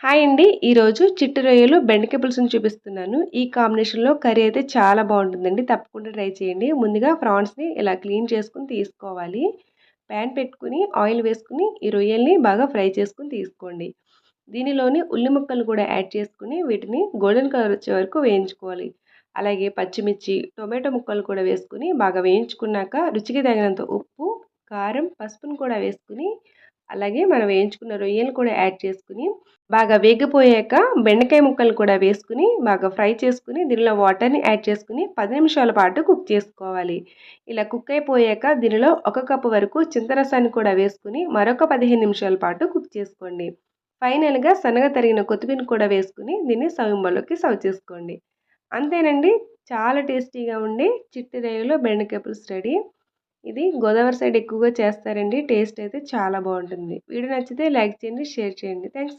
Hi అండి. ఈరోజు చిట్టి రొయ్యలు, బెండకాయ పులుసుని చూపిస్తున్నాను. ఈ కాంబినేషన్‌లో కర్రీ అయితే చాలా బావుంటుందండి. తప్పకుండా ట్రై చేయండి. ముందుగా ప్రాన్స్‌ని ఇలా క్లీన్ చేసుకొని తీసుకోవాలి. ప్యాన్ పెట్టుకొని ఆయిల్ వేసుకొని ఈ రొయ్యల్ని బాగా ఫ్రై చేసుకొని తీసుకోండి. దీనిలోని ఉల్లి ముక్కలు కూడా యాడ్ చేసుకొని వీటిని గోల్డెన్ కలర్ వచ్చే వరకు వేయించుకోవాలి. అలాగే పచ్చిమిర్చి, టొమాటో ముక్కలు కూడా వేసుకొని బాగా వేయించుకున్నాక రుచికి తగినంత ఉప్పు, కారం, పసుపును కూడా వేసుకొని అలాగే మనం వేయించుకున్న రొయ్యలు కూడా యాడ్ చేసుకొని బాగా వేగిపోయాక బెండకాయ ముక్కలు కూడా వేసుకుని బాగా ఫ్రై చేసుకుని దీనిలో వాటర్ని యాడ్ చేసుకుని 10 నిమిషాల పాటు కుక్ చేసుకోవాలి. ఇలా కుక్ అయిపోయాక దీనిలో 1 కప్పు వరకు చింతరసాన్ని కూడా వేసుకుని మరొక 15 నిమిషాల పాటు కుక్ చేసుకోండి. ఫైనల్గా సన్నగా తరిగిన కొత్తిమీర కూడా వేసుకుని దీన్ని సర్వింగ్ బౌల్లోకి సర్వ్ చేసుకోండి. అంతేనండి. చాలా టేస్టీగా ఉండే చిట్టి రొయ్యలు బెండకాయ పులుసు రెడీ. ఇది గోదావరి సైడ్ ఎక్కువగా చేస్తారండి. టేస్ట్ అయితే చాలా బాగుంటుంది. వీడియో నచ్చితే లైక్ చేయండి, షేర్ చేయండి. థ్యాంక్స్.